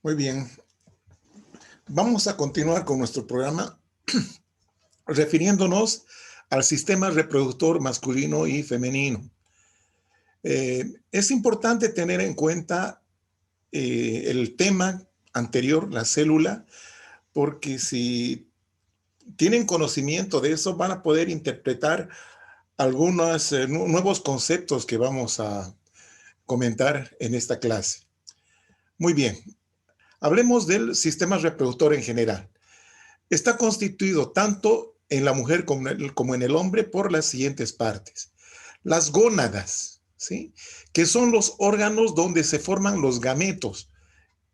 Muy bien. Vamos a continuar con nuestro programa refiriéndonos al sistema reproductor masculino y femenino. Es importante tener en cuenta el tema anterior, la célula, porque si tienen conocimiento de eso, van a poder interpretar algunos nuevos conceptos que vamos a comentar en esta clase. Muy bien. Hablemos del sistema reproductor en general. Está constituido tanto en la mujer como en el hombre por las siguientes partes. Las gónadas, ¿sí? Que son los órganos donde se forman los gametos.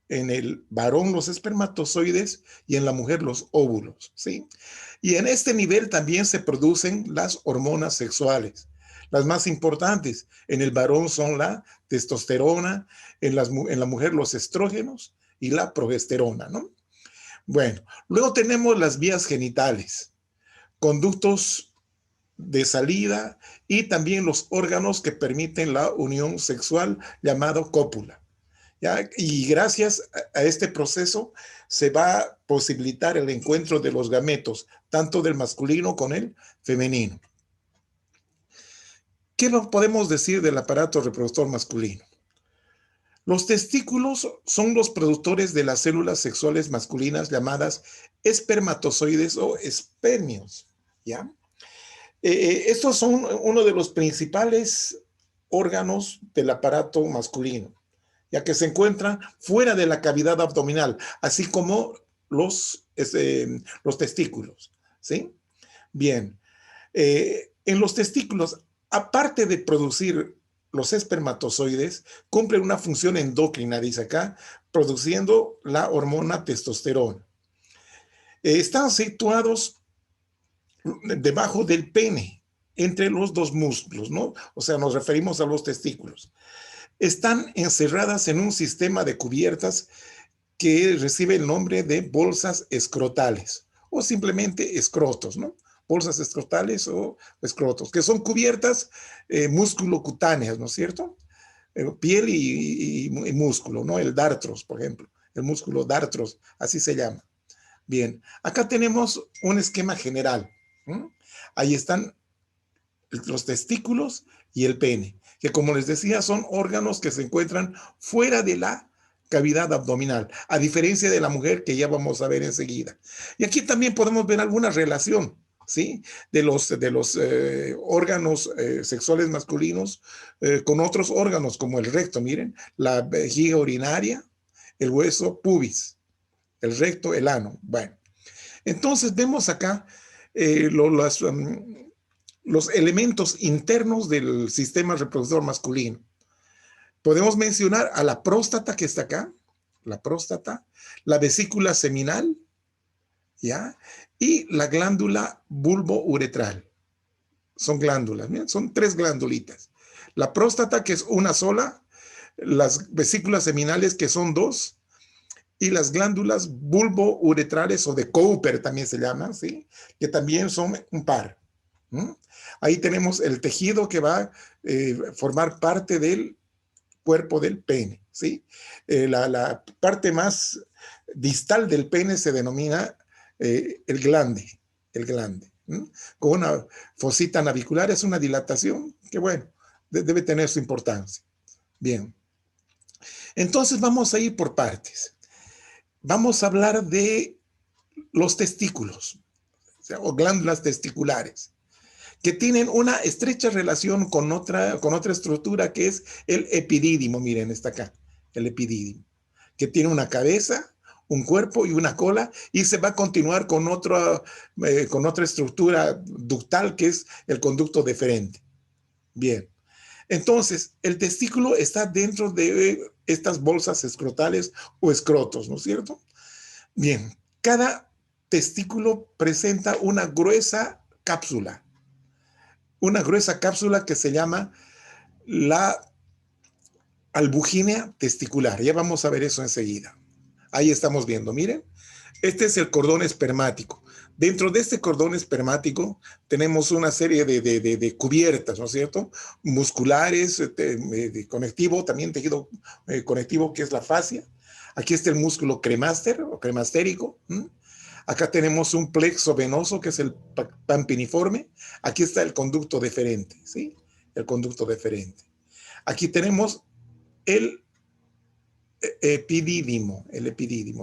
En el varón los espermatozoides y en la mujer los óvulos, ¿sí? Y en este nivel también se producen las hormonas sexuales. Las más importantes en el varón son la testosterona, en la mujer los estrógenos y la progesterona, ¿no? Bueno, luego tenemos las vías genitales, conductos de salida y también los órganos que permiten la unión sexual llamado cópula. ¿Ya? Y gracias a este proceso se va a posibilitar el encuentro de los gametos, tanto del masculino con el femenino. ¿Qué podemos decir del aparato reproductor masculino? Los testículos son los productores de las células sexuales masculinas llamadas espermatozoides o espermios, ¿ya? Estos son uno de los principales órganos del aparato masculino, ya que se encuentran fuera de la cavidad abdominal, así como los testículos, ¿sí? Bien, en los testículos, aparte de producir los espermatozoides, cumplen una función endocrina, dice acá, produciendo la hormona testosterona. Están situados debajo del pene, entre los dos músculos, ¿no? O sea, nos referimos a los testículos. Están encerradas en un sistema de cubiertas que recibe el nombre de bolsas escrotales o simplemente escrotos, ¿no? Bolsas escrotales o escrotos, que son cubiertas musculocutáneas, ¿no es cierto? Piel y músculo, ¿no? El dartros, por ejemplo, el músculo dartros, así se llama. Bien, acá tenemos un esquema general. Ahí están los testículos y el pene, que como les decía son órganos que se encuentran fuera de la cavidad abdominal, a diferencia de la mujer que ya vamos a ver enseguida. Y aquí también podemos ver alguna relación, ¿sí? De los órganos sexuales masculinos con otros órganos como el recto, miren, la vejiga urinaria, el hueso pubis, el recto, el ano. Bueno, entonces vemos acá los elementos internos del sistema reproductor masculino. Podemos mencionar a la próstata que está acá, la próstata, la vesícula seminal, ¿ya? Y la glándula bulbouretral. Son glándulas, ¿bien? Son 3 glándulitas. La próstata, que es una sola, las vesículas seminales, que son 2, y las glándulas bulbouretrales o de Cooper también se llaman, ¿sí? Que también son un par. Ahí tenemos el tejido que va a formar parte del cuerpo del pene, ¿sí? La parte más distal del pene se denomina el glande, con una fosita navicular, es una dilatación que, bueno, debe tener su importancia. Bien, entonces vamos a ir por partes. Vamos a hablar de los testículos, o glándulas testiculares, que tienen una estrecha relación con otra estructura que es el epidídimo. Miren, está acá, el epidídimo, que tiene una cabeza, un cuerpo y una cola, y se va a continuar con otra estructura ductal que es el conducto deferente. Bien, entonces el testículo está dentro de estas bolsas escrotales o escrotos, ¿no es cierto? Bien, cada testículo presenta una gruesa cápsula que se llama la albugínea testicular. Ya vamos a ver eso enseguida. Ahí estamos viendo, miren. Este es el cordón espermático. Dentro de este cordón espermático tenemos una serie de cubiertas, ¿no es cierto? Musculares, de conectivo, también tejido conectivo que es la fascia. Aquí está el músculo cremaster o cremastérico. Acá tenemos un plexo venoso que es el pampiniforme. Aquí está el conducto deferente, ¿sí? El conducto deferente. Aquí tenemos el epidídimo,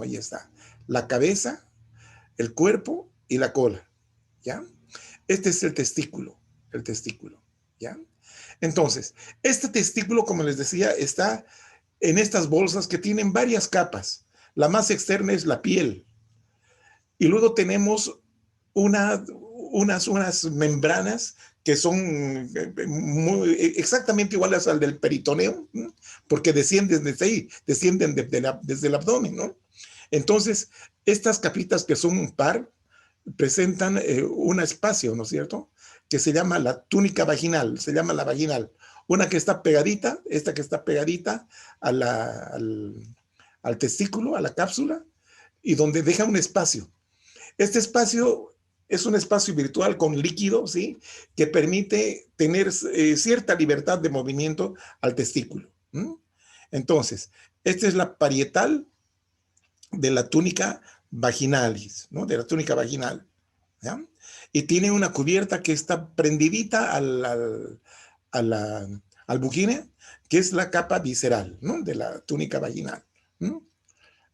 ahí está. La cabeza, el cuerpo y la cola, ¿ya? Este es el testículo, ¿ya? Entonces, este testículo, como les decía, está en estas bolsas que tienen varias capas. La más externa es la piel. Y luego tenemos unas membranas que son exactamente iguales al del peritoneo, ¿no? Porque descienden desde ahí, descienden desde el abdomen, ¿no? Entonces, estas capitas que son un par, presentan un espacio, ¿no es cierto?, que se llama la túnica vaginal, se llama la vaginal. Una que está pegadita, esta que está pegadita al testículo, a la cápsula, y donde deja un espacio. Este espacio es un espacio virtual con líquido, ¿sí?, que permite tener cierta libertad de movimiento al testículo. Entonces, esta es la parietal de la túnica vaginalis, ¿no?, de la túnica vaginal, ¿ya? Y tiene una cubierta que está prendidita al bujine, que es la capa visceral, ¿no?, de la túnica vaginal.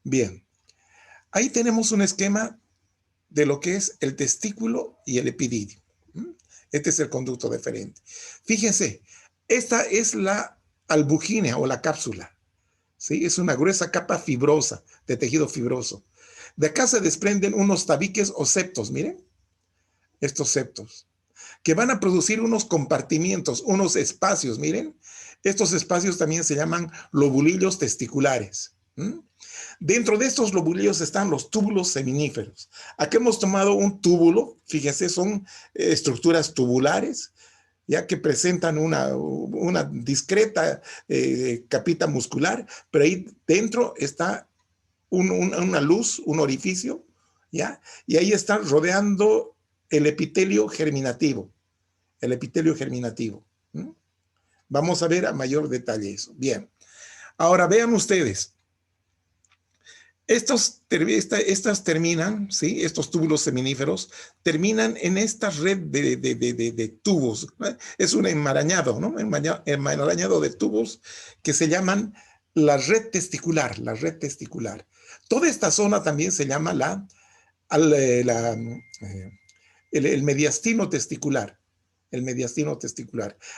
Bien, ahí tenemos un esquema de lo que es el testículo y el epididio. Este es el conducto deferente. Fíjense, esta es la albujínea o la cápsula, ¿sí? Es una gruesa capa fibrosa, de tejido fibroso. De acá se desprenden unos tabiques o septos, miren, estos septos, que van a producir unos compartimientos, unos espacios, miren. Estos espacios también se llaman lobulillos testiculares. Dentro de estos lobulillos están los túbulos seminíferos. Aquí hemos tomado un túbulo, fíjense, son estructuras tubulares, ya que presentan una discreta capita muscular, pero ahí dentro está una luz, un orificio, ¿ya? Y ahí está rodeando el epitelio germinativo, Vamos a ver a mayor detalle eso. Bien, ahora vean ustedes. Estas terminan, ¿sí? Estos túbulos seminíferos terminan en esta red de tubos. Es un enmarañado, ¿no? Enmarañado de tubos que se llaman la red testicular, Toda esta zona también se llama el mediastino testicular.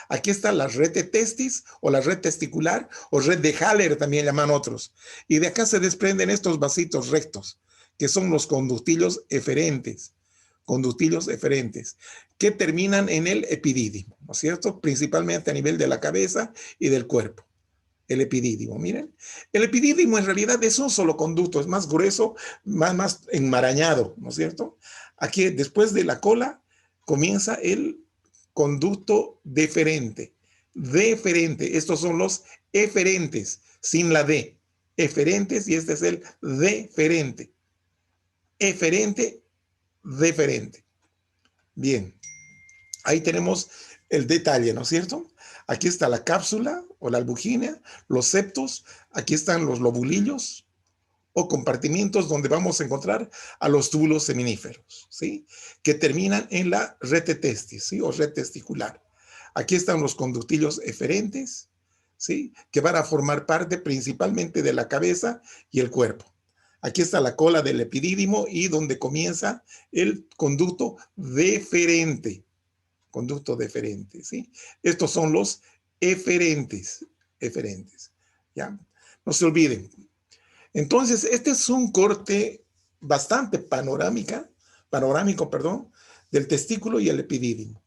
Aquí está la red de testis o la red testicular o red de Haller, también llaman otros. Y de acá se desprenden estos vasitos rectos, que son los conductillos eferentes, que terminan en el epidídimo, ¿no es cierto? Principalmente a nivel de la cabeza y del cuerpo. El epidídimo, miren. El epidídimo en realidad es un solo conducto, es más grueso, más enmarañado, ¿no es cierto? Aquí, después de la cola, comienza el conducto deferente. Estos son los eferentes, sin la D. Eferentes, y este es el deferente. Eferente, deferente. Bien, ahí tenemos el detalle, ¿no es cierto? Aquí está la cápsula o la albujínea, los septos, aquí están los lobulillos o compartimientos donde vamos a encontrar a los túbulos seminíferos, ¿sí?, que terminan en la red de testis, ¿sí?, o red testicular. Aquí están los conductillos eferentes, ¿sí?, que van a formar parte principalmente de la cabeza y el cuerpo. Aquí está la cola del epidídimo y donde comienza el conducto deferente, ¿sí? Estos son los eferentes, ¿ya? No se olviden. Entonces, este es un corte bastante panorámico, del testículo y el epidídimo.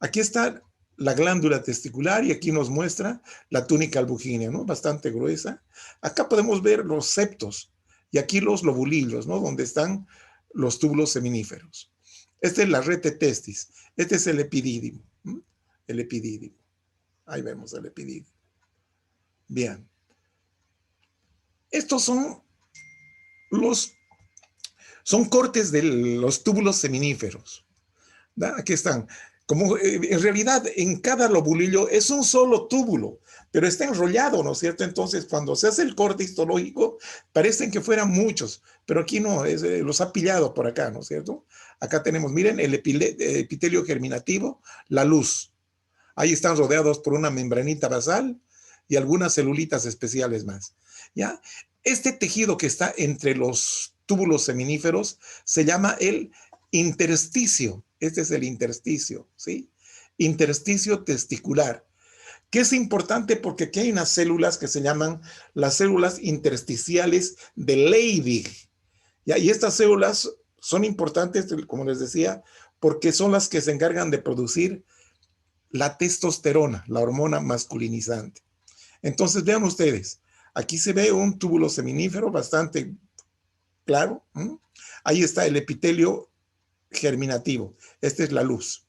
Aquí está la glándula testicular y aquí nos muestra la túnica albujínea, ¿no? Bastante gruesa. Acá podemos ver los septos y aquí los lobulillos, ¿no?, donde están los túbulos seminíferos. Esta es la red de testis. Este es el epidídimo. El epidídimo. Ahí vemos el epidídimo. Bien. Estos son cortes de los túbulos seminíferos. ¿Da? Aquí están. Como en realidad en cada lobulillo es un solo túbulo, pero está enrollado, ¿no es cierto? Entonces, cuando se hace el corte histológico, parecen que fueran muchos, pero aquí no, los ha pillado por acá, ¿no es cierto? Acá tenemos, miren, el epitelio germinativo, la luz. Ahí están rodeados por una membranita basal y algunas celulitas especiales más, ¿ya? Este tejido que está entre los túbulos seminíferos se llama el intersticio. Este es el intersticio, ¿sí? Intersticio testicular, que es importante porque aquí hay unas células que se llaman las células intersticiales de Leydig, ¿ya? Y estas células son importantes, como les decía, porque son las que se encargan de producir la testosterona, la hormona masculinizante. Entonces, vean ustedes, aquí se ve un túbulo seminífero bastante claro. Ahí está el epitelio germinativo. Esta es la luz.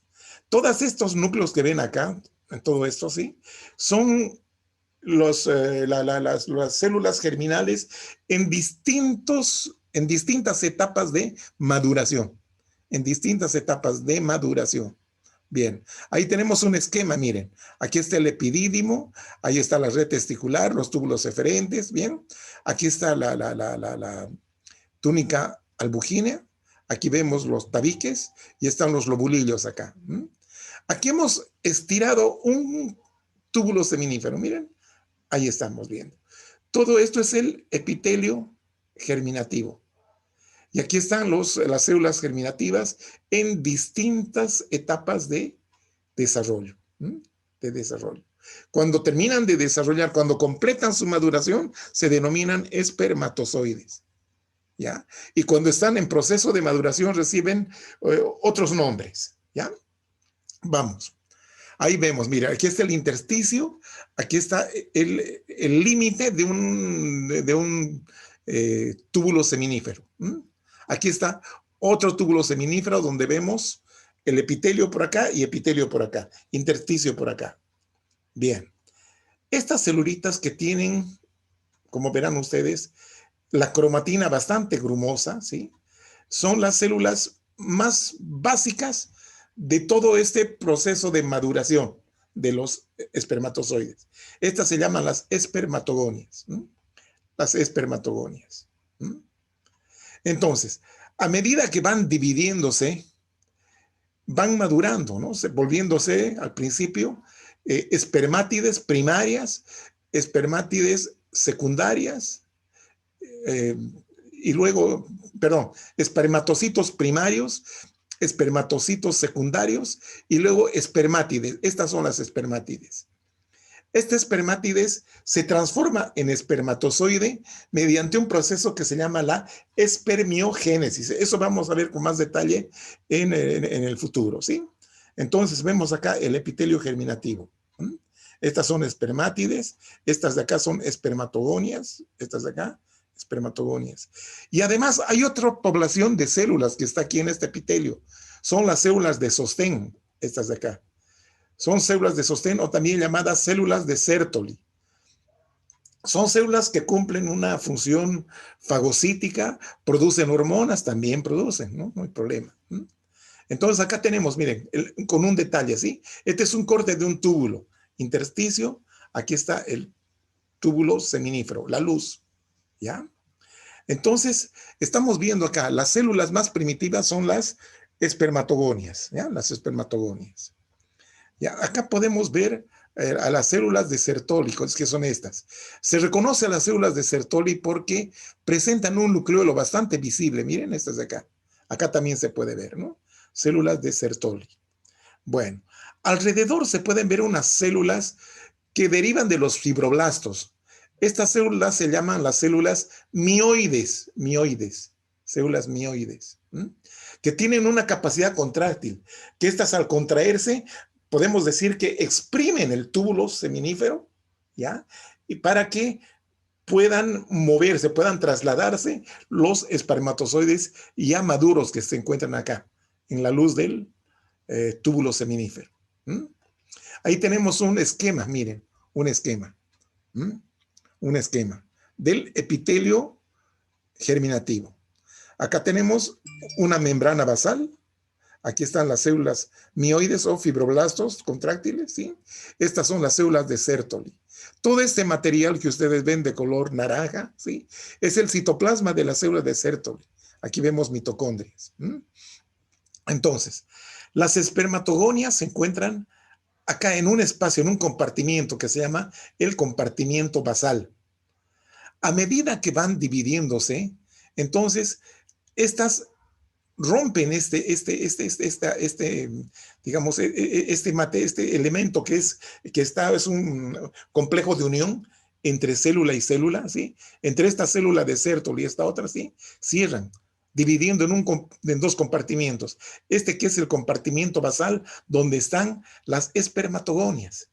Todos estos núcleos que ven acá, en todo esto, ¿sí? Son las células germinales en distintas etapas de maduración. En distintas etapas de maduración. Bien, ahí tenemos un esquema, miren. Aquí está el epidídimo, ahí está la red testicular, los túbulos eferentes, bien. Aquí está la túnica albugínea, aquí vemos los tabiques y están los lobulillos acá. Aquí hemos estirado un túbulo seminífero, miren, ahí estamos viendo. Todo esto es el epitelio germinativo. Y aquí están las células germinativas en distintas etapas de desarrollo. De desarrollo. Cuando terminan de desarrollar, cuando completan su maduración, se denominan espermatozoides. ¿Ya? Y cuando están en proceso de maduración reciben otros nombres. ¿Ya? Vamos. Ahí vemos, mira, aquí está el intersticio, aquí está el límite de un túbulo seminífero. Aquí está otro túbulo seminífero donde vemos el epitelio por acá y epitelio por acá, intersticio por acá. Bien, estas celulitas que tienen, como verán ustedes, la cromatina bastante grumosa, ¿sí? Son las células más básicas de todo este proceso de maduración de los espermatozoides. Estas se llaman las espermatogonias. Las espermatogonias. Entonces, a medida que van dividiéndose, van madurando, ¿no? Volviéndose al principio espermátides primarias, espermátides secundarias, y luego, perdón, espermatocitos primarios, espermatocitos secundarios y luego espermátides. Estas son las espermátides. Este espermátides se transforma en espermatozoide mediante un proceso que se llama la espermiogénesis. Eso vamos a ver con más detalle en el futuro, ¿sí? Entonces vemos acá el epitelio germinativo. Estas son espermátides, estas de acá son espermatogonias, estas de acá, espermatogonias. Y además hay otra población de células que está aquí en este epitelio. Son las células de sostén, estas de acá. Son células de sostén o también llamadas células de Sertoli. Son células que cumplen una función fagocítica, producen hormonas, también producen, ¿no? No hay problema. Entonces acá tenemos, miren, con un detalle, ¿sí? Este es un corte de un túbulo intersticio. Aquí está el túbulo seminífero, la luz, ¿ya? Entonces, estamos viendo acá, las células más primitivas son las espermatogonias, ¿ya? Las espermatogonias. ¿Ya? Acá podemos ver a las células de Sertoli, que son estas. Se reconoce a las células de Sertoli porque presentan un nucleolo bastante visible. Miren estas de acá. Acá también se puede ver, ¿no? Células de Sertoli. Bueno, alrededor se pueden ver unas células que derivan de los fibroblastos. Estas células se llaman las células mioides, células mioides, que tienen una capacidad contráctil, que estas al contraerse, podemos decir que exprimen el túbulo seminífero, ¿ya? Y para que puedan moverse, puedan trasladarse los espermatozoides ya maduros que se encuentran acá, en la luz del túbulo seminífero. Ahí tenemos un esquema, miren, un esquema. Un esquema del epitelio germinativo. Acá tenemos una membrana basal, Aquí están las células mioides o fibroblastos contráctiles, ¿sí? Estas son las células de Sertoli. Todo este material que ustedes ven de color naranja, ¿sí? Es el citoplasma de las células de Sertoli. Aquí vemos mitocondrias. Entonces, las espermatogonias se encuentran acá en un espacio, en un compartimiento que se llama el compartimiento basal. A medida que van dividiéndose, entonces, estas rompen digamos, este elemento es un complejo de unión entre célula y célula, ¿sí? Entre esta célula de Sertoli y esta otra, ¿sí? Cierran, dividiendo en dos compartimientos. Este que es el compartimiento basal, donde están las espermatogonias.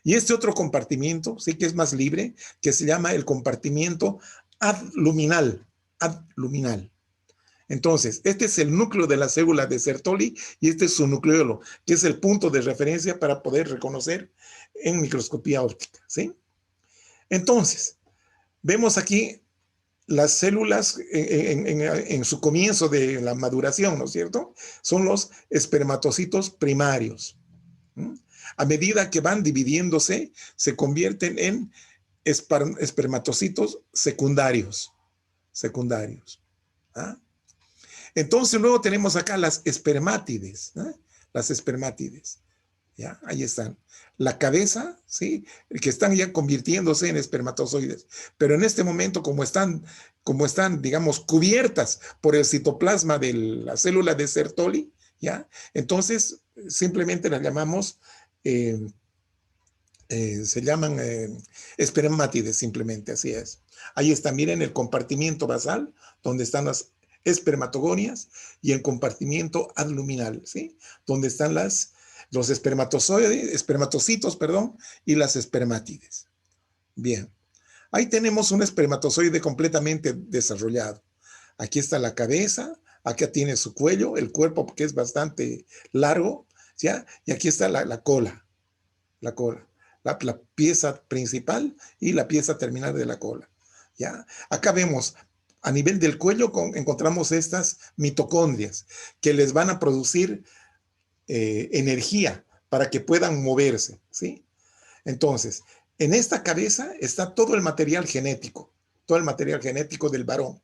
Y este otro compartimiento, sí que es más libre, que se llama el compartimiento adluminal. Adluminal. Entonces, este es el núcleo de la célula de Sertoli y este es su nucleolo, que es el punto de referencia para poder reconocer en microscopía óptica, ¿sí? Entonces, vemos aquí las células en su comienzo de la maduración, ¿no es cierto? Son los espermatocitos primarios. A medida que van dividiéndose, se convierten en espermatocitos secundarios. ¿Ah? Entonces luego tenemos acá las espermátides, ¿eh? Las espermátides, ¿ya? Ahí están. La cabeza, ¿sí? Que están ya convirtiéndose en espermatozoides. Pero en este momento, como están, digamos, cubiertas por el citoplasma de la célula de Sertoli, ¿ya? Entonces, simplemente las llamamos, se llaman espermátides, simplemente, así es. Ahí está, miren el compartimiento basal, donde están las espermatogonias, y el compartimiento adluminal, ¿sí? Donde están los espermatocitos, perdón, y las espermátides. Bien, ahí tenemos un espermatozoide completamente desarrollado. Aquí está la cabeza, acá tiene su cuello, el cuerpo que es bastante largo, ¿ya? Y aquí está la cola, la pieza principal y la pieza terminal de la cola, ¿ya? Acá vemos, a nivel del cuello encontramos estas mitocondrias que les van a producir energía para que puedan moverse, ¿sí? Entonces, en esta cabeza está todo el material genético del varón.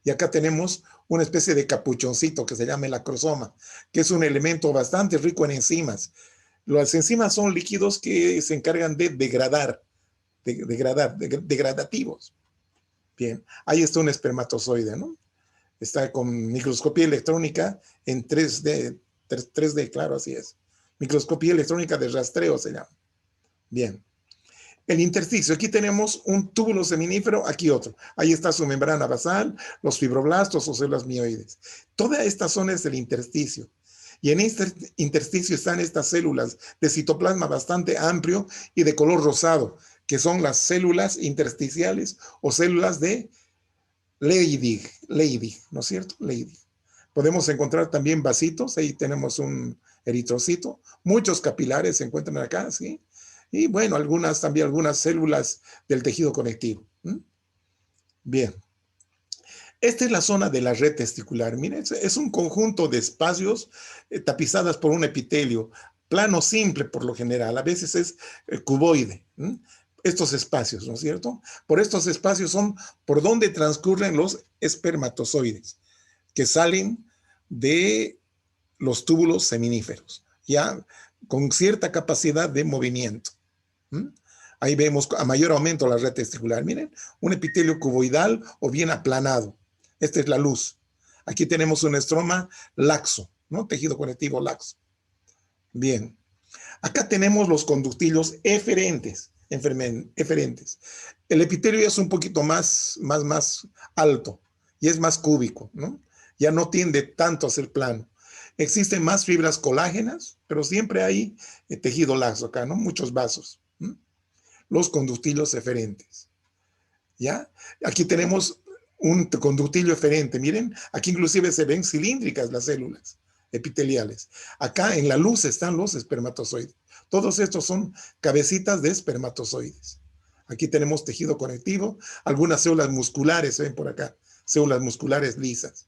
Y acá tenemos una especie de capuchoncito que se llama el acrosoma, que es un elemento bastante rico en enzimas. Las enzimas son líquidos que se encargan de degradativos. Bien, ahí está un espermatozoide, ¿no? Está con microscopía electrónica en 3D, claro, así es. Microscopía electrónica de rastreo se llama. Bien. El intersticio, aquí tenemos un túbulo seminífero, aquí otro. Ahí está su membrana basal, los fibroblastos o células mioides. Toda esta zona es el intersticio. Y en este intersticio están estas células de citoplasma bastante amplio y de color rosado, que son las células intersticiales o células de Leydig, ¿no es cierto? Leydig. Podemos encontrar también vasitos, ahí tenemos un eritrocito, muchos capilares se encuentran acá, ¿sí? Y bueno, también algunas células del tejido conectivo. Bien. Esta es la zona de la red testicular. Miren, es un conjunto de espacios tapizadas por un epitelio, plano simple por lo general, a veces es cuboide. Estos espacios, ¿no es cierto? Por estos espacios son por donde transcurren los espermatozoides que salen de los túbulos seminíferos, ya con cierta capacidad de movimiento. Ahí vemos a mayor aumento la red testicular. Miren, un epitelio cuboidal o bien aplanado. Esta es la luz. Aquí tenemos un estroma laxo, ¿no? Tejido conectivo laxo. Bien. Acá tenemos los conductillos eferentes. El epitelio es un poquito más alto y es más cúbico, ¿no? Ya no tiende tanto a ser plano. Existen más fibras colágenas, pero siempre hay tejido laxo acá, ¿no? Muchos vasos. Los conductillos eferentes, ¿ya? Aquí tenemos un conductillo eferente, miren, aquí inclusive se ven cilíndricas las células epiteliales. Acá en la luz están los espermatozoides. Todos estos son cabecitas de espermatozoides. Aquí tenemos tejido conectivo, algunas células musculares, se ven por acá, células musculares lisas,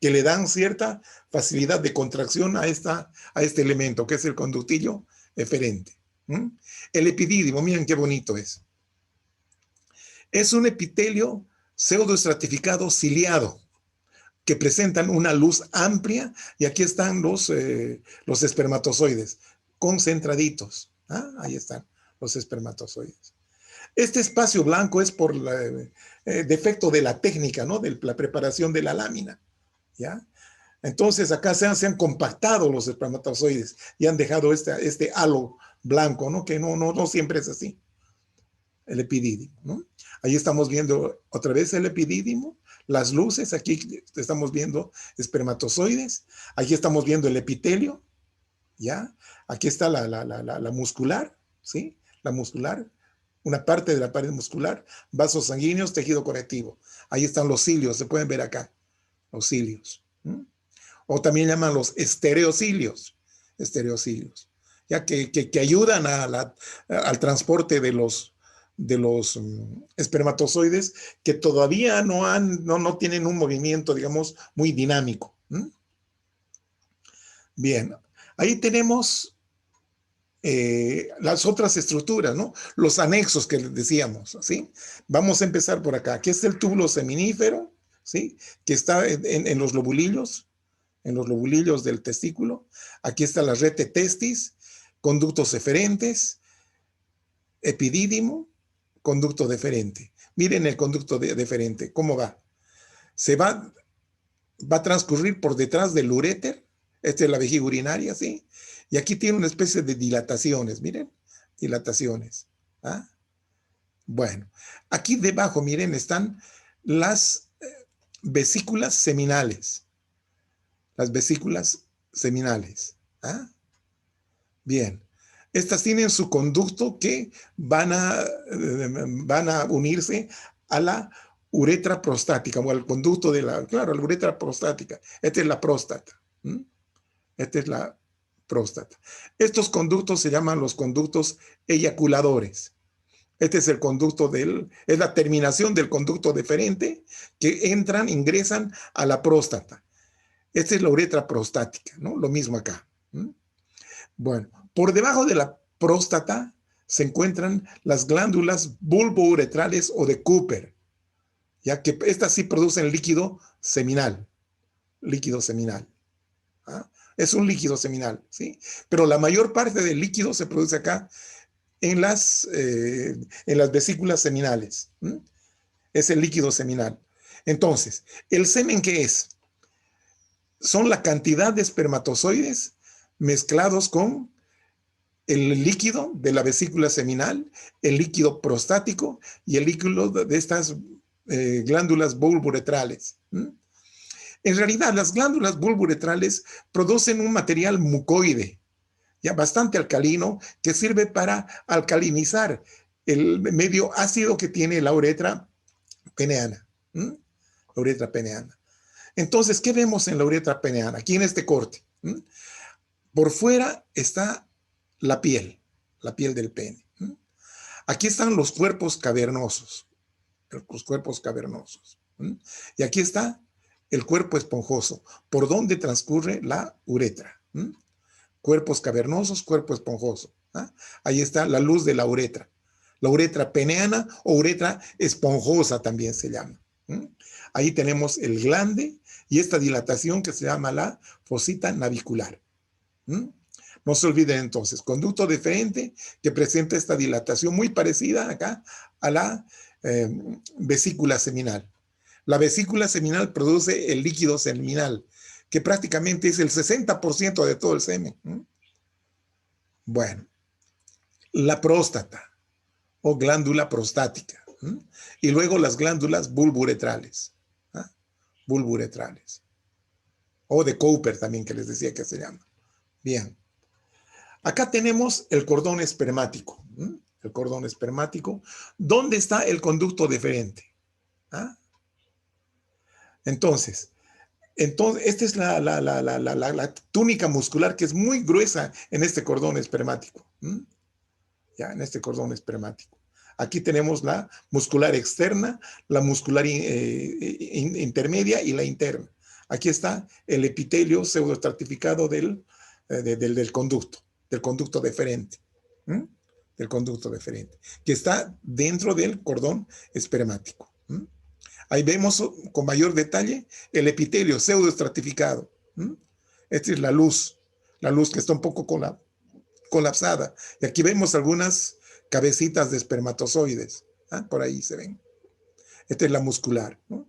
que le dan cierta facilidad de contracción a este elemento, que es el conductillo eferente. El epidídimo, miren qué bonito es. Es un epitelio pseudoestratificado ciliado, que presentan una luz amplia, y aquí están los espermatozoides concentraditos. Ahí están los espermatozoides. Este espacio blanco es por defecto de la técnica, ¿no? De la preparación de la lámina, ¿ya? Entonces acá se han compactado los espermatozoides y han dejado este halo blanco, ¿no? Que no siempre es así. El epidídimo, ¿no? Ahí estamos viendo otra vez el epidídimo, las luces, aquí estamos viendo espermatozoides, aquí estamos viendo el epitelio, ¿ya? Aquí está la muscular, ¿sí? La muscular, una parte de la pared muscular, vasos sanguíneos, tejido conectivo. Ahí están los cilios, se pueden ver acá, los cilios. O también llaman los estereocilios, ya que ayudan al transporte de los espermatozoides, que todavía no tienen un movimiento, digamos, muy dinámico. Bien, ahí tenemos las otras estructuras, ¿no? Los anexos que les decíamos, ¿sí? Vamos a empezar por acá. Aquí está el túbulo seminífero, ¿sí? Que está en los lobulillos del testículo. Aquí está la rete testis, conductos eferentes, epidídimo, conducto deferente. Miren el conducto deferente, ¿cómo va? Se va a transcurrir por detrás del uréter. Esta es la vejiga urinaria, ¿sí? Y aquí tiene una especie de dilataciones, miren, dilataciones. Bueno, aquí debajo, miren, están las vesículas seminales. Las vesículas seminales. Bien. Estas tienen su conducto que van a unirse a la uretra prostática, o al conducto la uretra prostática. Esta es la próstata. Esta es la próstata. Estos conductos se llaman los conductos eyaculadores. Este es el conducto es la terminación del conducto deferente, que ingresan a la próstata. Esta es la uretra prostática, ¿no? Lo mismo acá. Bueno, por debajo de la próstata se encuentran las glándulas bulbouretrales o de Cooper, ya que estas sí producen líquido seminal. Líquido seminal. Es un líquido seminal, ¿sí? Pero la mayor parte del líquido se produce acá en las vesículas seminales. Es el líquido seminal. Entonces, ¿el semen qué es? Son la cantidad de espermatozoides mezclados con el líquido de la vesícula seminal, el líquido prostático y el líquido de estas glándulas bulbouretrales. En realidad, las glándulas bulbouretrales producen un material mucoide, ya bastante alcalino, que sirve para alcalinizar el medio ácido que tiene la uretra peneana. La uretra peneana. Entonces, ¿qué vemos en la uretra peneana? Aquí en este corte. Por fuera está la piel del pene. Aquí están los cuerpos cavernosos. Y aquí está el cuerpo esponjoso, por donde transcurre la uretra. Cuerpos cavernosos, cuerpo esponjoso. Ahí está la luz de la uretra peneana o uretra esponjosa también se llama. Ahí tenemos el glande y esta dilatación que se llama la fosita navicular. No se olviden entonces, conducto deferente que presenta esta dilatación muy parecida acá a la vesícula seminal. La vesícula seminal produce el líquido seminal, que prácticamente es el 60% de todo el semen. Bueno, la próstata o glándula prostática. Y luego las glándulas bulbouretrales. Bulbouretrales. O de Cooper también, que les decía que se llama. Bien. Acá tenemos el cordón espermático. El cordón espermático. ¿Dónde está el conducto deferente? Entonces, esta es la túnica muscular que es muy gruesa en este cordón espermático. Ya, en este cordón espermático. Aquí tenemos la muscular externa, la muscular intermedia y la interna. Aquí está el epitelio pseudoestratificado del conducto deferente. ¿Mm? Del conducto deferente, que está dentro del cordón espermático. ¿Mm? Ahí vemos con mayor detalle el epitelio pseudoestratificado. ¿Mm? Esta es la luz que está un poco colapsada. Y aquí vemos algunas cabecitas de espermatozoides. ¿Ah? Por ahí se ven. Esta es la muscular, ¿no?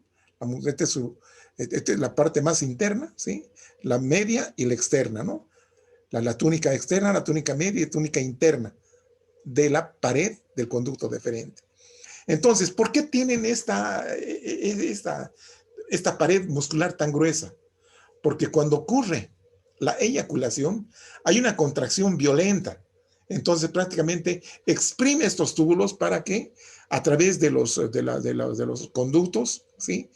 Esta es la parte más interna, ¿sí? La media y la externa, ¿no? La túnica externa, la túnica media y la túnica interna de la pared del conducto deferente. Entonces, ¿por qué tienen esta pared muscular tan gruesa? Porque cuando ocurre la eyaculación, hay una contracción violenta. Entonces, prácticamente exprime estos túbulos para que a través de los conductos, ¿sí?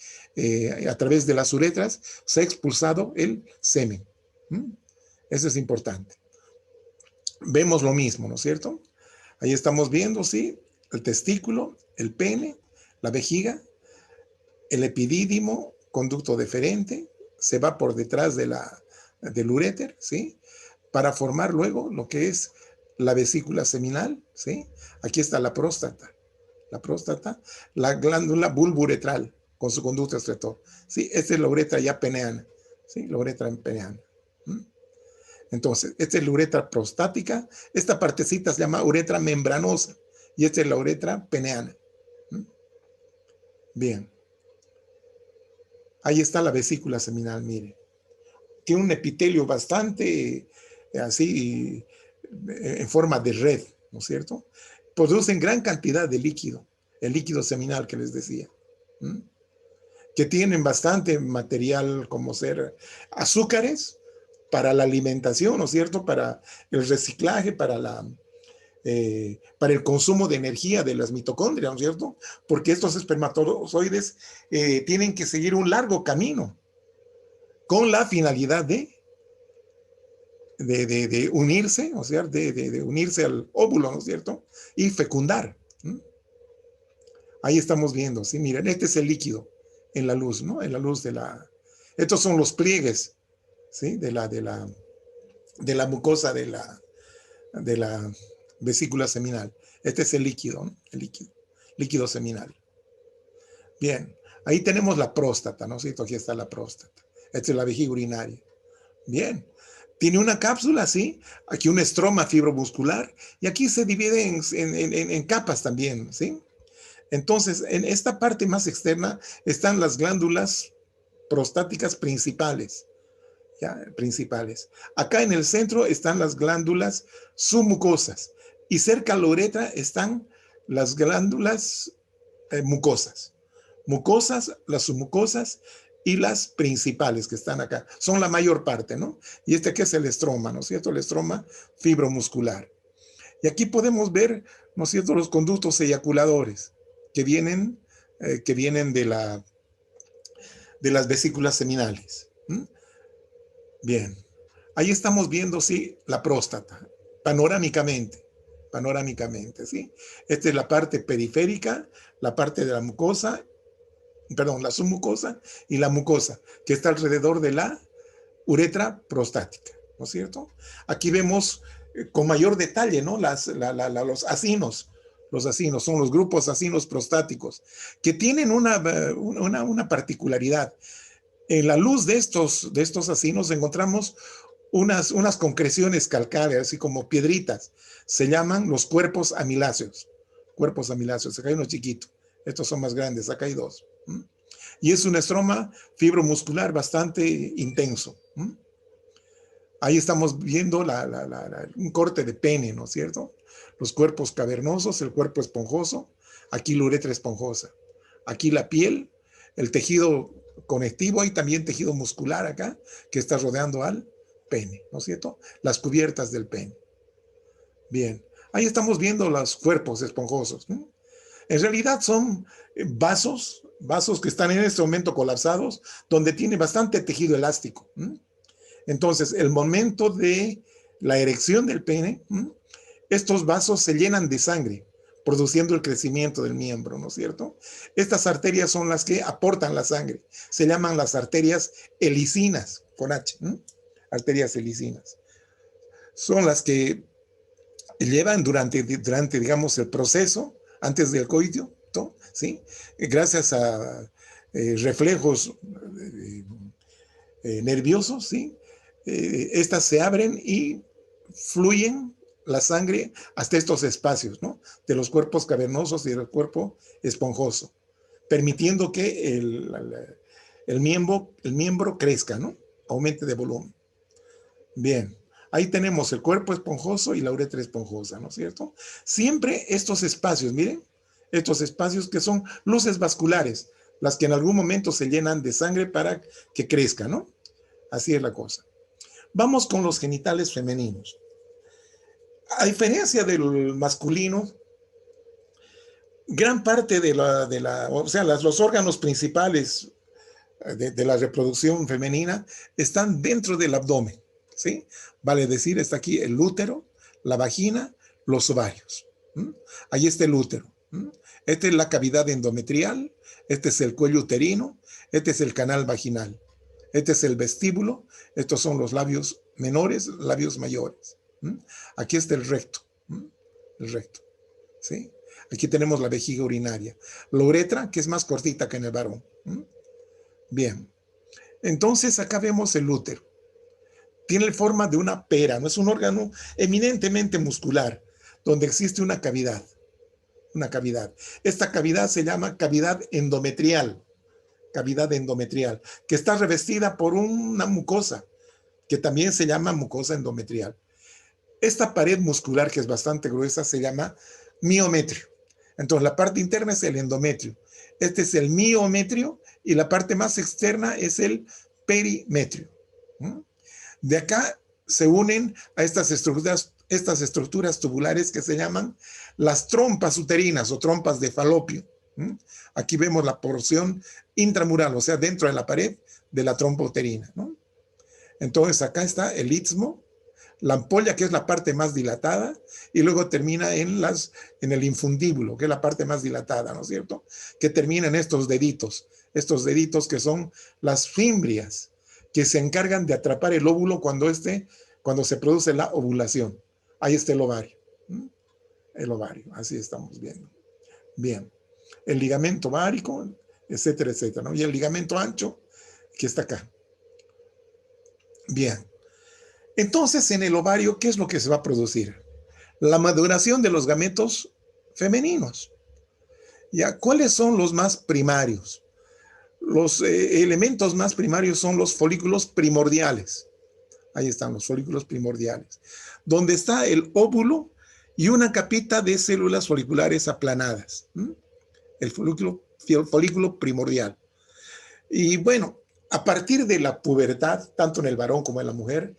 A través de las uretras, sea expulsado el semen. ¿Mm? Eso es importante. Vemos lo mismo, ¿no es cierto? Ahí estamos viendo, ¿sí? El testículo, el pene, la vejiga, el epidídimo, conducto deferente, se va por detrás del uréter, ¿sí? Para formar luego lo que es la vesícula seminal, ¿sí? Aquí está la próstata, la glándula bulbouretral con su conducto excretor, ¿sí? Esta es la uretra ya peneana, ¿sí? La uretra peneana. ¿Mm? Entonces, esta es la uretra prostática, esta partecita se llama uretra membranosa y esta es la uretra peneana. ¿Mm? Bien. Ahí está la vesícula seminal, mire. Tiene un epitelio bastante así, en forma de red, ¿no es cierto? Producen gran cantidad de líquido, el líquido seminal que les decía. ¿Mm? Que tienen bastante material como ser azúcares para la alimentación, ¿no es cierto? Para el reciclaje, para el consumo de energía de las mitocondrias, ¿no es cierto? Porque estos espermatozoides tienen que seguir un largo camino con la finalidad de unirse, o sea, de unirse al óvulo, ¿no es cierto? Y fecundar. ¿Mm? Ahí estamos viendo, ¿sí? Miren, este es el líquido en la luz, ¿no? En la luz estos son los pliegues, ¿sí? De la mucosa de la vesícula seminal. Este es el líquido, ¿no? El líquido seminal. Bien, ahí tenemos la próstata, ¿no es cierto? Aquí está la próstata. Esta es la vejiga urinaria. Bien, tiene una cápsula, ¿sí? Aquí un estroma fibromuscular y aquí se divide en capas también, ¿sí? Entonces, en esta parte más externa están las glándulas prostáticas principales, ¿ya? Principales. Acá en el centro están las glándulas submucosas y cerca a la uretra están las glándulas mucosas. Mucosas, las submucosas y las principales que están acá. Son la mayor parte, ¿no? Y este aquí es el estroma, ¿no es cierto? El estroma fibromuscular. Y aquí podemos ver, ¿no es cierto?, los conductos eyaculadores que vienen de las vesículas seminales. ¿Mm? Bien. Ahí estamos viendo, sí, la próstata, panorámicamente, ¿sí? Esta es la parte periférica, la parte de la mucosa, perdón, la submucosa y la mucosa, que está alrededor de la uretra prostática, ¿no es cierto? Aquí vemos con mayor detalle, ¿no? Los acinos. Los acinos son los grupos acinos prostáticos, que tienen una particularidad. En la luz de estos acinos encontramos unas concreciones calcáreas, así como piedritas. Se llaman los cuerpos amiláceos. Cuerpos amiláceos. Acá hay uno chiquito. Estos son más grandes. Acá hay dos. ¿Mm? Y es un estroma fibromuscular bastante intenso. ¿Mm? Ahí estamos viendo un corte de pene, ¿no es cierto? Los cuerpos cavernosos, el cuerpo esponjoso. Aquí la uretra esponjosa. Aquí la piel, el tejido conectivo, hay también tejido muscular acá que está rodeando al pene, ¿no es cierto? Las cubiertas del pene. Bien, ahí estamos viendo los cuerpos esponjosos, ¿no? En realidad son vasos que están en este momento colapsados, donde tiene bastante tejido elástico. ¿Mm? Entonces, el momento de la erección del pene, ¿mm?, estos vasos se llenan de sangre produciendo el crecimiento del miembro, ¿no es cierto? Estas arterias son las que aportan la sangre. Se llaman las arterias helicinas, con H, ¿eh? Arterias helicinas. Son las que llevan durante, digamos, el proceso, antes del coito, ¿sí? Gracias a reflejos nerviosos, ¿sí? Estas se abren y fluyen la sangre hasta estos espacios, ¿no? De los cuerpos cavernosos y del cuerpo esponjoso, permitiendo que el miembro crezca, ¿no? Aumente de volumen. Bien, ahí tenemos el cuerpo esponjoso y la uretra esponjosa, ¿no es cierto? Siempre estos espacios, miren, estos espacios que son luces vasculares, las que en algún momento se llenan de sangre para que crezca, ¿no? Así es la cosa. Vamos con los genitales femeninos. A diferencia del masculino, gran parte o sea, los órganos principales de la reproducción femenina están dentro del abdomen, ¿sí? Vale decir, está aquí el útero, la vagina, los ovarios. Ahí está el útero. Esta es la cavidad endometrial, este es el cuello uterino, este es el canal vaginal, este es el vestíbulo, estos son los labios menores, labios mayores. Aquí está el recto, ¿sí? Aquí tenemos la vejiga urinaria. La uretra, que es más cortita que en el varón. Bien, entonces acá vemos el útero. Tiene forma de una pera, no es un órgano eminentemente muscular, donde existe una cavidad. Una cavidad. Esta cavidad se llama cavidad endometrial, que está revestida por una mucosa, que también se llama mucosa endometrial. Esta pared muscular, que es bastante gruesa, se llama miometrio. Entonces, la parte interna es el endometrio. Este es el miometrio y la parte más externa es el perimetrio. De acá se unen a estas estructuras tubulares que se llaman las trompas uterinas o trompas de Falopio. Aquí vemos la porción intramural, o sea, dentro de la pared de la trompa uterina, ¿no? Entonces, acá está el istmo, la ampolla, que es la parte más dilatada, y luego termina en el infundíbulo, que es la parte más dilatada, ¿no es cierto? Que termina en estos deditos que son las fimbrias, que se encargan de atrapar el óvulo cuando se produce la ovulación. Ahí está el ovario. El ovario, así estamos viendo. Bien. El ligamento ovárico, etcétera, etcétera, ¿no? Y el ligamento ancho, que está acá. Bien. Entonces, en el ovario, ¿qué es lo que se va a producir? La maduración de los gametos femeninos. ¿Ya? ¿Cuáles son los más primarios? Los elementos más primarios son los folículos primordiales. Ahí están los folículos primordiales, donde está el óvulo y una capita de células foliculares aplanadas. El folículo primordial. Y bueno, a partir de la pubertad, tanto en el varón como en la mujer,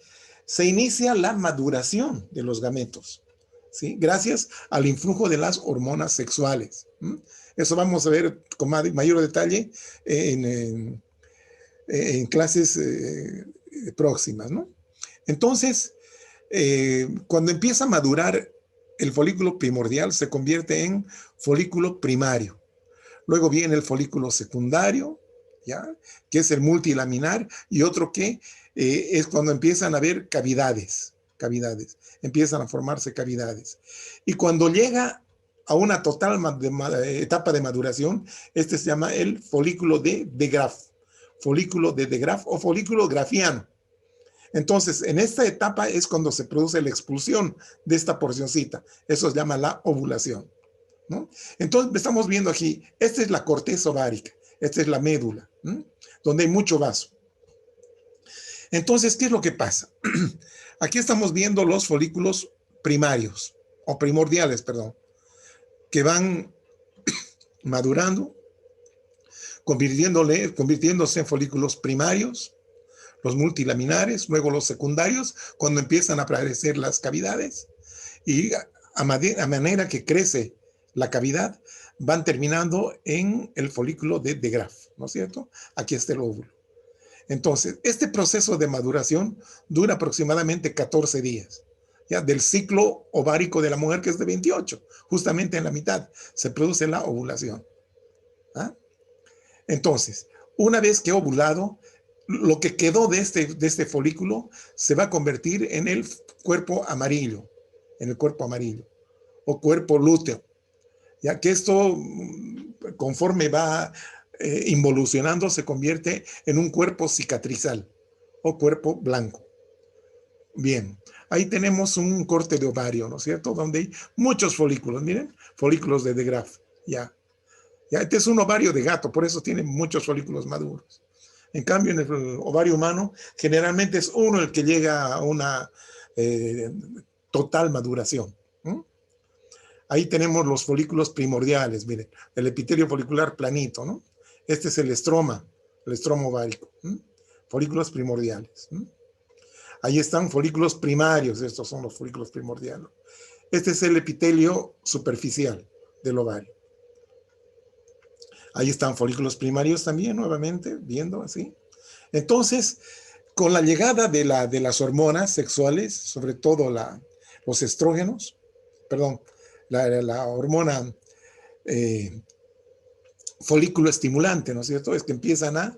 se inicia la maduración de los gametos, ¿sí? Gracias al influjo de las hormonas sexuales. Eso vamos a ver con mayor detalle en clases próximas, ¿no? Entonces, cuando empieza a madurar el folículo primordial, se convierte en folículo primario. Luego viene el folículo secundario, ¿ya? Que es el multilaminar, y otro que es cuando empiezan a haber cavidades, empiezan a formarse cavidades. Y cuando llega a una total etapa de maduración, este se llama el folículo de Graf o folículo grafiano. Entonces, en esta etapa es cuando se produce la expulsión de esta porcioncita. Eso se llama la ovulación, ¿no? Entonces, estamos viendo aquí, esta es la corteza ovárica, esta es la médula, donde hay mucho vaso. Entonces, ¿qué es lo que pasa? Aquí estamos viendo los folículos primarios, o primordiales, perdón, que van madurando, convirtiéndose en folículos primarios, los multilaminares, luego los secundarios, cuando empiezan a aparecer las cavidades, y a manera que crece la cavidad, van terminando en el folículo de Graf, ¿no es cierto? Aquí está el óvulo. Entonces, este proceso de maduración dura aproximadamente 14 días. ya, del ciclo ovárico de la mujer, que es de 28. Justamente en la mitad se produce la ovulación. ¿Ah? Entonces, una vez que he ovulado, lo que quedó de este folículo se va a convertir en el cuerpo amarillo, o cuerpo lúteo, ya que esto, conforme va involucionando, se convierte en un cuerpo cicatrizal o cuerpo blanco. Bien, ahí tenemos un corte de ovario, ¿no es cierto? Donde hay muchos folículos, miren, folículos de Graf, ya. Ya, este es un ovario de gato, por eso tiene muchos folículos maduros. En cambio, en el ovario humano, generalmente es uno el que llega a una total maduración. ¿Mm? Ahí tenemos los folículos primordiales, miren, el epitelio folicular planito, ¿no? Este es el estroma ovárico. ¿Mm? Folículos primordiales. ¿Mm? Ahí están folículos primarios, estos son los folículos primordiales. Este es el epitelio superficial del ovario. Ahí están folículos primarios también, nuevamente, viendo así. Entonces, con la llegada de las hormonas sexuales, sobre todo los estrógenos, perdón, la hormona folículo estimulante, ¿no es cierto? Es que empiezan a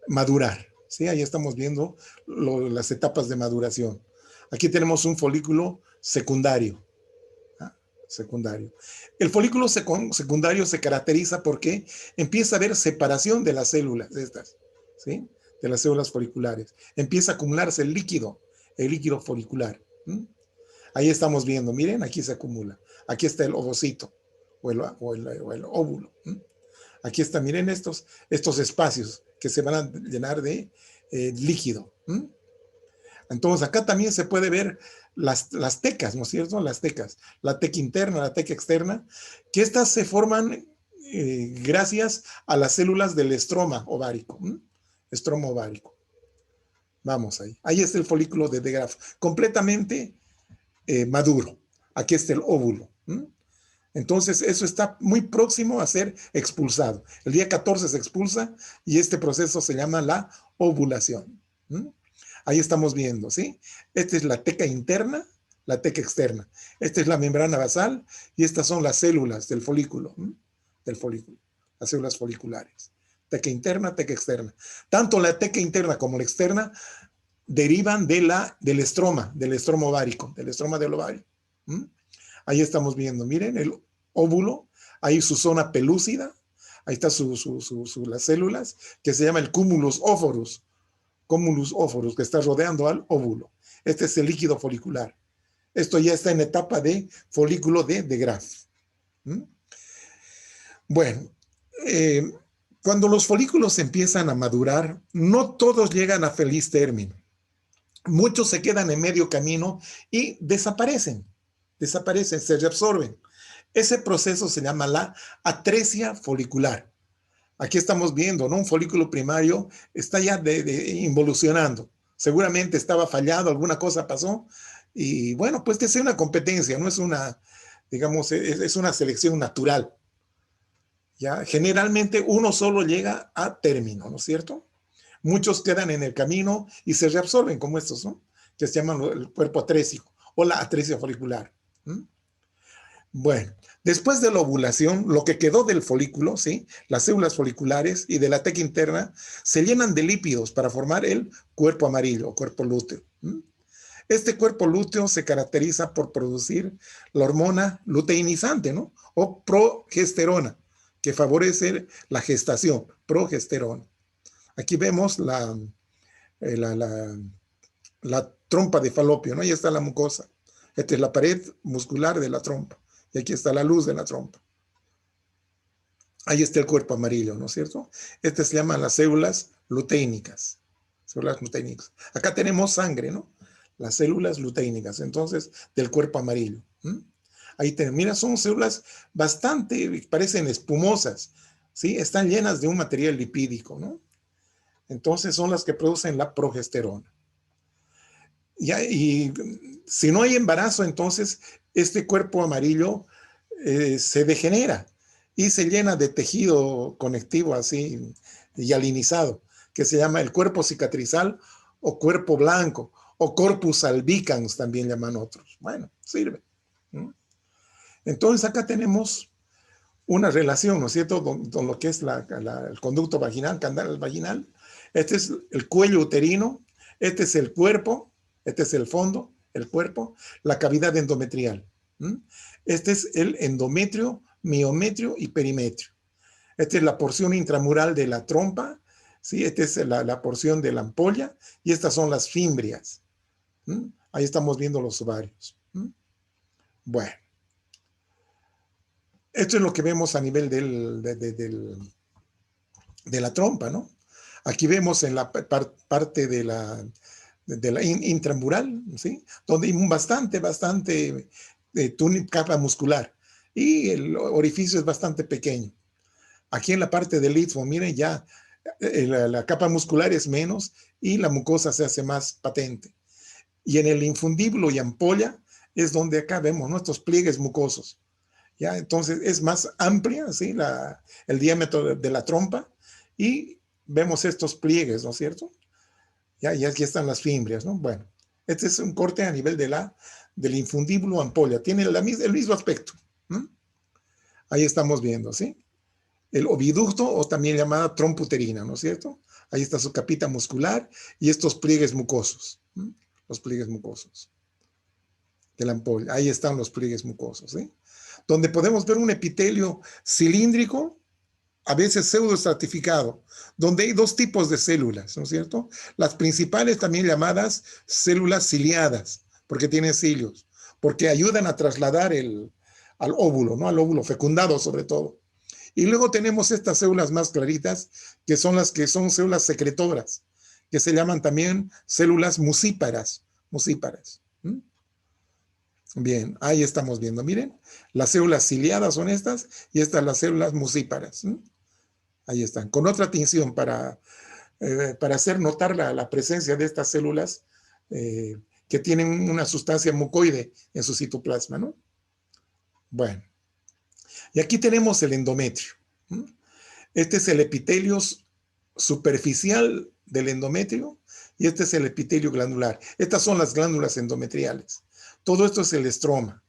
madurar, ¿sí? Ahí estamos viendo las etapas de maduración. Aquí tenemos un folículo secundario. Secundario. El folículo secundario se caracteriza porque empieza a haber separación de las células estas, ¿sí? De las células foliculares. Empieza a acumularse el líquido folicular. ¿Mm? Ahí estamos viendo, miren, aquí se acumula. Aquí está el ovocito o el óvulo. ¿Mm? Aquí está, miren estos espacios que se van a llenar de líquido. ¿Mm? Entonces, acá también se puede ver las tecas, ¿no es cierto? Las tecas, la teca interna, la teca externa, que estas se forman gracias a las células del estroma ovárico. Estroma ovárico. Vamos ahí. Ahí está el folículo de Graf, completamente maduro. Aquí está el óvulo. Entonces, eso está muy próximo a ser expulsado. El día 14 se expulsa y este proceso se llama la ovulación. Ahí estamos viendo, ¿sí? Esta es la teca interna, la teca externa. Esta es la membrana basal y estas son las células del folículo, las células foliculares. Teca interna, teca externa. Tanto la teca interna como la externa derivan del estroma ovárico, del estroma del ovario. Ahí estamos viendo, miren, el óvulo, ahí su zona pelúcida, ahí está las células, que se llama el cúmulus óforus, que está rodeando al óvulo. Este es el líquido folicular. Esto ya está en etapa de folículo de Graf. Bueno, cuando los folículos empiezan a madurar, no todos llegan a feliz término. Muchos se quedan en medio camino y desaparecen, se reabsorben. Ese proceso se llama la atresia folicular. Aquí estamos viendo, ¿no? Un folículo primario está ya involucionando. Seguramente estaba fallado, alguna cosa pasó. Y bueno, pues es una competencia, no es una, digamos, es una selección natural. ¿Ya? Generalmente uno solo llega a término, ¿no es cierto? Muchos quedan en el camino y se reabsorben como estos, ¿no? Que se llaman el cuerpo atrésico o la atresia folicular. Bueno, después de la ovulación, lo que quedó del folículo, ¿sí? Las células foliculares y de la teca interna se llenan de lípidos para formar el cuerpo amarillo o cuerpo lúteo. Este cuerpo lúteo se caracteriza por producir la hormona luteinizante, ¿no? O progesterona, que favorece la gestación, progesterona. Aquí vemos la trompa de falopio, ¿no? Ahí está la mucosa. Esta es la pared muscular de la trompa. Y aquí está la luz de la trompa. Ahí está el cuerpo amarillo, ¿no es cierto? Este se llaman las células luteínicas. Células luteínicas. Acá tenemos sangre, ¿no? Las células luteínicas, entonces, del cuerpo amarillo. Ahí tenemos, mira, son células bastante, parecen espumosas, ¿sí? Están llenas de un material lipídico, ¿no? Entonces son las que producen la progesterona. Y si no hay embarazo, entonces este cuerpo amarillo se degenera y se llena de tejido conectivo así hialinizado, que se llama el cuerpo cicatrizal o cuerpo blanco o corpus albicans también llaman otros. Bueno, sirve. Entonces acá tenemos una relación, ¿no es cierto?, con lo que es el conducto vaginal, canal vaginal. Este es el cuello uterino, este es el cuerpo, este es el fondo, el cuerpo, la cavidad endometrial. Este es el endometrio, miometrio y perimetrio. Esta es la porción intramural de la trompa, ¿sí? Esta es la porción de la ampolla y estas son las fimbrias. Ahí estamos viendo los ovarios. Bueno, esto es lo que vemos a nivel de la trompa, ¿no? Aquí vemos en la parte de la intramural, ¿sí? Donde hay bastante capa muscular y el orificio es bastante pequeño. Aquí en la parte del istmo, miren, ya la capa muscular es menos y la mucosa se hace más patente. Y en el infundíbulo y ampolla es donde acá vemos nuestros pliegues mucosos. ¿Ya? Entonces es más amplia, ¿sí? El diámetro de la trompa y vemos estos pliegues, ¿no es cierto? Ya, y aquí están las fimbrias, ¿no? Bueno, este es un corte a nivel del infundíbulo ampolla. Tiene el mismo aspecto. Ahí estamos viendo, ¿sí? El oviducto o también llamada trompa uterina, ¿no es cierto? Ahí está su capita muscular y estos pliegues mucosos. Los pliegues mucosos de la ampolla. Ahí están los pliegues mucosos, ¿sí? Donde podemos ver un epitelio cilíndrico, a veces pseudoestratificado, donde hay dos tipos de células, ¿no es cierto? Las principales también llamadas células ciliadas, porque tienen cilios, porque ayudan a trasladar al óvulo, ¿no? Al óvulo fecundado sobre todo. Y luego tenemos estas células más claritas, que son las que son células secretoras, que se llaman también células mucíparas. Bien, ahí estamos viendo, miren, las células ciliadas son estas y estas las células mucíparas. Ahí están, con otra tinción para hacer notar la presencia de estas células que tienen una sustancia mucoide en su citoplasma, ¿no? Bueno, y aquí tenemos el endometrio. Este es el epitelio superficial del endometrio y este es el epitelio glandular. Estas son las glándulas endometriales. Todo esto es el estroma.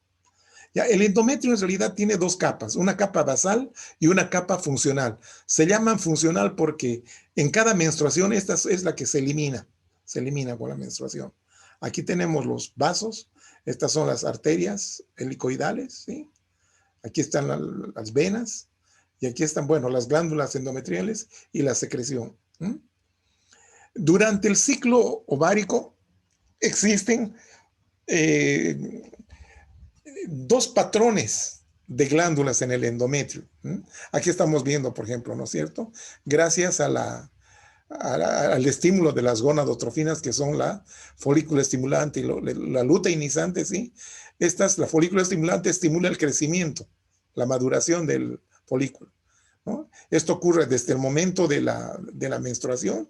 Ya, el endometrio en realidad tiene dos capas, una capa basal y una capa funcional. Se llaman funcional porque en cada menstruación esta es la que se elimina con la menstruación. Aquí tenemos los vasos, estas son las arterias helicoidales, ¿sí? Aquí están las venas y aquí están, bueno, las glándulas endometriales y la secreción. Durante el ciclo ovárico existen dos patrones de glándulas en el endometrio. Aquí estamos viendo, por ejemplo, ¿no es cierto? Gracias al estímulo de las gonadotrofinas, que son la folícula estimulante y la luteinizante, ¿sí? La folícula estimulante estimula el crecimiento, la maduración del folículo, ¿no? Esto ocurre desde el momento de la menstruación,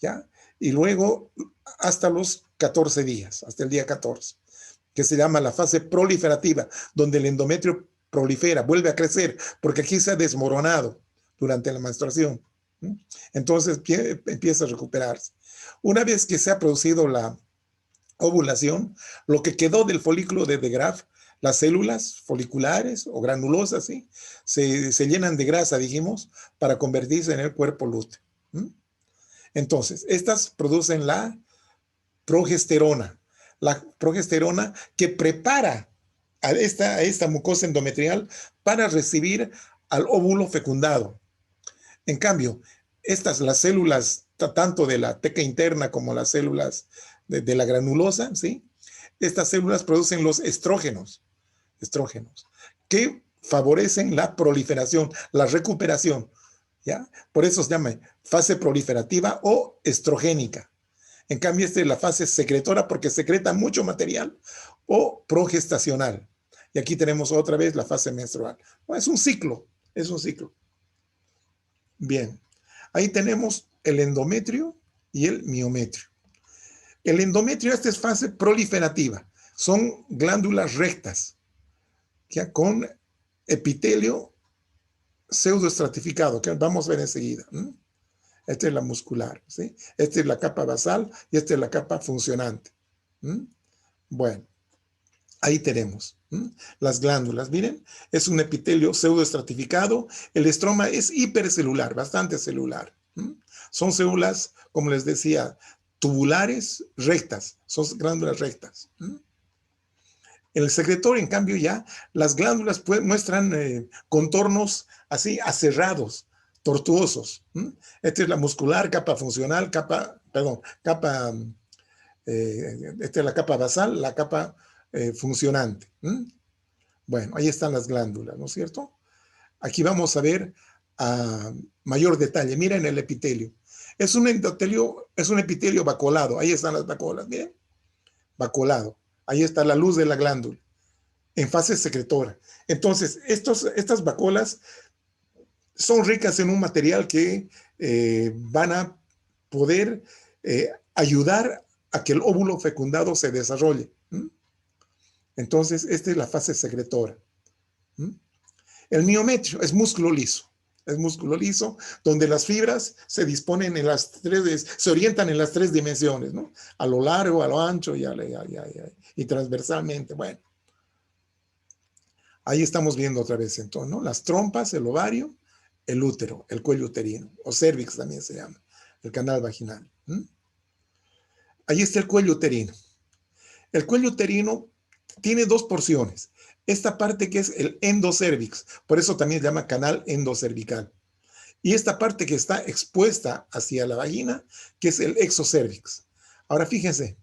¿ya? Y luego hasta los 14 días, hasta el día 14, que se llama la fase proliferativa, donde el endometrio prolifera, vuelve a crecer, porque aquí se ha desmoronado durante la menstruación. Entonces empieza a recuperarse. Una vez que se ha producido la ovulación, lo que quedó del folículo de De Graaf, las células foliculares o granulosas, ¿sí? se llenan de grasa, dijimos, para convertirse en el cuerpo lúteo. Entonces, estas producen la progesterona que prepara a esta mucosa endometrial para recibir al óvulo fecundado. En cambio, las células, tanto de la teca interna como las células de la granulosa, ¿sí? Estas células producen los estrógenos, que favorecen la proliferación, la recuperación, ¿ya? Por eso se llama fase proliferativa o estrogénica. En cambio, esta es la fase secretora porque secreta mucho material, o progestacional. Y aquí tenemos otra vez la fase menstrual. Es un ciclo. Bien, ahí tenemos el endometrio y el miometrio. El endometrio, esta es fase proliferativa. Son glándulas rectas, ¿ya? Con epitelio pseudoestratificado, que vamos a ver enseguida. Esta es la muscular, ¿sí? Esta es la capa basal y esta es la capa funcionante. ¿Mm? Bueno, ahí tenemos las glándulas. Miren, es un epitelio pseudoestratificado. El estroma es hipercelular, bastante celular. Son células, como les decía, tubulares rectas. Son glándulas rectas. En el secretorio, en cambio, ya las glándulas muestran contornos así aserrados, tortuosos. Esta es la muscular, capa funcional, esta es la capa basal, la capa funcionante. Bueno, ahí están las glándulas, ¿no es cierto? Aquí vamos a ver a mayor detalle. Miren el epitelio. Es un epitelio bacolado. Ahí están las bacolas, miren. Bacolado. Ahí está la luz de la glándula en fase secretora. Entonces, estas bacolas son ricas en un material que van a poder ayudar a que el óvulo fecundado se desarrolle. Entonces, esta es la fase secretora. El miometrio es músculo liso. Es músculo liso, donde las fibras se disponen se orientan en las tres dimensiones, ¿no? A lo largo, a lo ancho y transversalmente. Bueno, ahí estamos viendo otra vez entonces, ¿no? Las trompas, el ovario, el útero, el cuello uterino, o cervix también se llama, el canal vaginal. Ahí está el cuello uterino. El cuello uterino tiene dos porciones. Esta parte que es el endocervix, por eso también se llama canal endocervical. Y esta parte que está expuesta hacia la vagina, que es el exocervix. Ahora fíjense,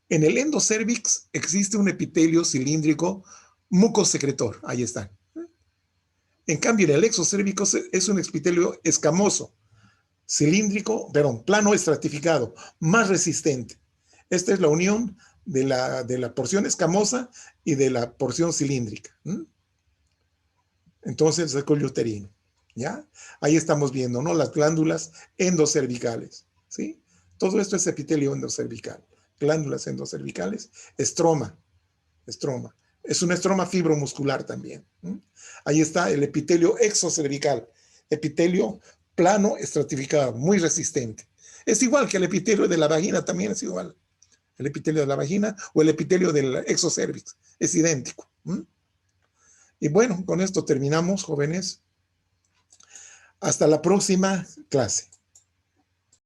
en el endocervix existe un epitelio cilíndrico mucosecretor. Ahí está. En cambio, en el exocérvico es un epitelio escamoso, cilíndrico, plano estratificado, más resistente. Esta es la unión de la porción escamosa y de la porción cilíndrica. Entonces, el cuello uterino. ¿Ya? Ahí estamos viendo, ¿no? Las glándulas endocervicales. ¿Sí? Todo esto es epitelio endocervical. Glándulas endocervicales, estroma. Es un estroma fibromuscular también. Ahí está el epitelio exocervical. Epitelio plano estratificado, muy resistente. Es igual que el epitelio de la vagina, también es igual. El epitelio de la vagina o el epitelio del exocervix. Es idéntico. Y bueno, con esto terminamos, jóvenes. Hasta la próxima clase.